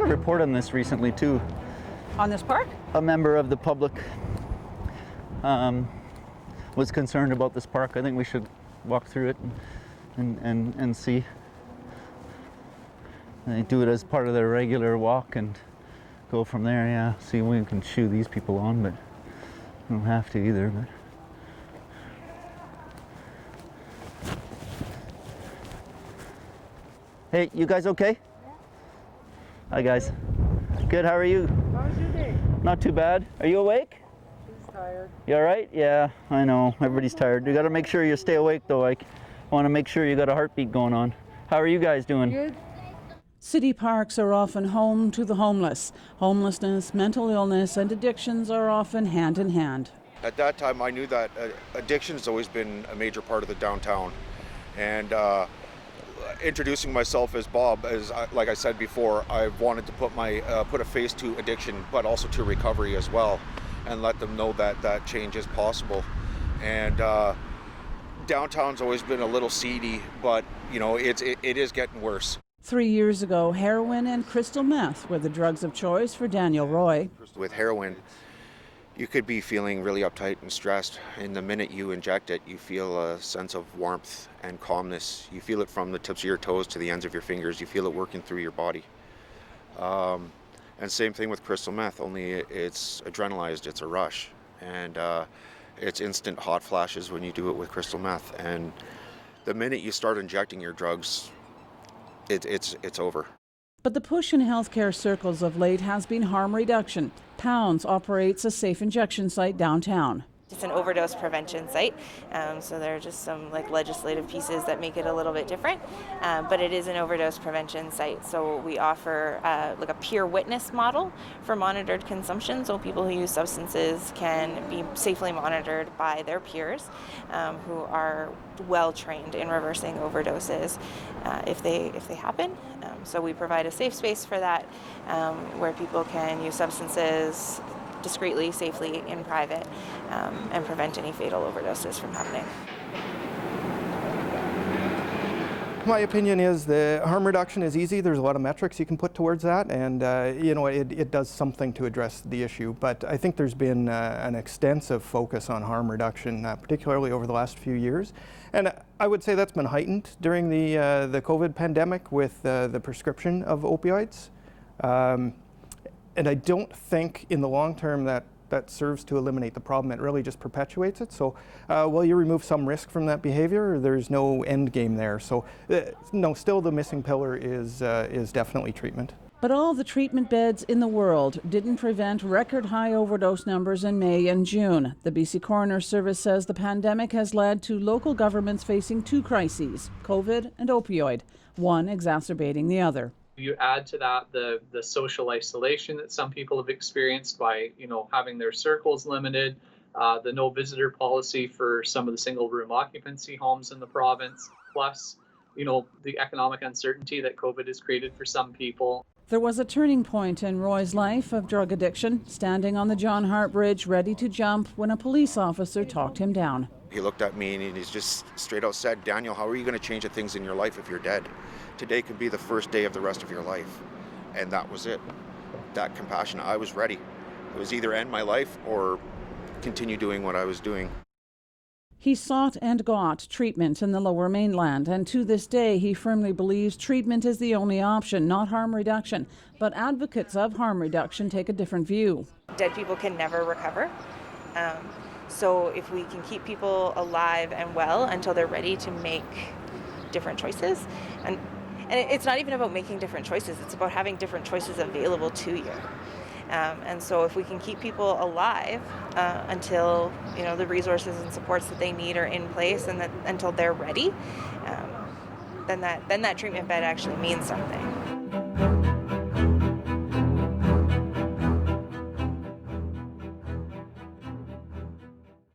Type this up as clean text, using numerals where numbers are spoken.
a report on this recently too. On this park? A member of the public was concerned about this park. I think we should walk through it and see. They do it as part of their regular walk and go from there. Yeah, see, we can shoo these people on, but we don't have to either. But hey, you guys okay? Yeah. Hi guys. Good, how are you? How was your day? Not too bad. Are you awake? She's tired. You all right? Yeah, I know. Everybody's tired. You got to make sure you stay awake though. I want to make sure you got a heartbeat going on. How are you guys doing? Good. City parks are often home to the homeless. Homelessness, mental illness, and addictions are often hand in hand. At that time, I knew that addiction has always been a major part of the downtown. And introducing myself as Bob, like I said before, I wanted to put a face to addiction, but also to recovery as well, and let them know that that change is possible. And downtown's always been a little seedy, but you know, it is getting worse. 3 years ago, heroin and crystal meth were the drugs of choice for Daniel Roy. With heroin, you could be feeling really uptight and stressed, and the minute you inject it, you feel a sense of warmth and calmness. You feel it from the tips of your toes to the ends of your fingers. You feel it working through your body. And same thing with crystal meth, only it's adrenalized, it's a rush. And it's instant hot flashes when you do it with crystal meth. And the minute you start injecting your drugs, it's over. But the push in healthcare circles of late has been harm reduction. Pounds operates a safe injection site downtown. It's an overdose prevention site, so there are just some legislative pieces that make it a little bit different, but it is an overdose prevention site. So we offer a peer witness model for monitored consumption, so people who use substances can be safely monitored by their peers who are well trained in reversing overdoses if they happen. So we provide a safe space for that, where people can use substances discreetly, safely, in private, and prevent any fatal overdoses from happening. My opinion is the harm reduction is easy. There's a lot of metrics you can put towards that, and it does something to address the issue. But I think there's been an extensive focus on harm reduction, particularly over the last few years. And I would say that's been heightened during the COVID pandemic with the prescription of opioids. And I don't think in the long term that serves to eliminate the problem. It really just perpetuates it. So while you remove some risk from that behavior, there's no end game there. So no, still the missing pillar is definitely treatment. But all the treatment beds in the world didn't prevent record high overdose numbers in May and June. The BC Coroner Service says the pandemic has led to local governments facing two crises, COVID and opioid, one exacerbating the other. You add to that the social isolation that some people have experienced by, having their circles limited, the no visitor policy for some of the single room occupancy homes in the province, plus, the economic uncertainty that COVID has created for some people. There was a turning point in Roy's life of drug addiction, standing on the John Hart Bridge ready to jump when a police officer talked him down. He looked at me and he's just straight out said, "Daniel, how are you going to change the things in your life if you're dead? Today could be the first day of the rest of your life." And that was it. That compassion, I was ready. It was either end my life or continue doing what I was doing. He sought and got treatment in the Lower Mainland, and to this day he firmly believes treatment is the only option, not harm reduction. But advocates of harm reduction take a different view. Dead people can never recover. So if we can keep people alive and well until they're ready to make different choices, and it's not even about making different choices, it's about having different choices available to you. And so if we can keep people alive until the resources and supports that they need are in place and that until they're ready, then that treatment bed actually means something.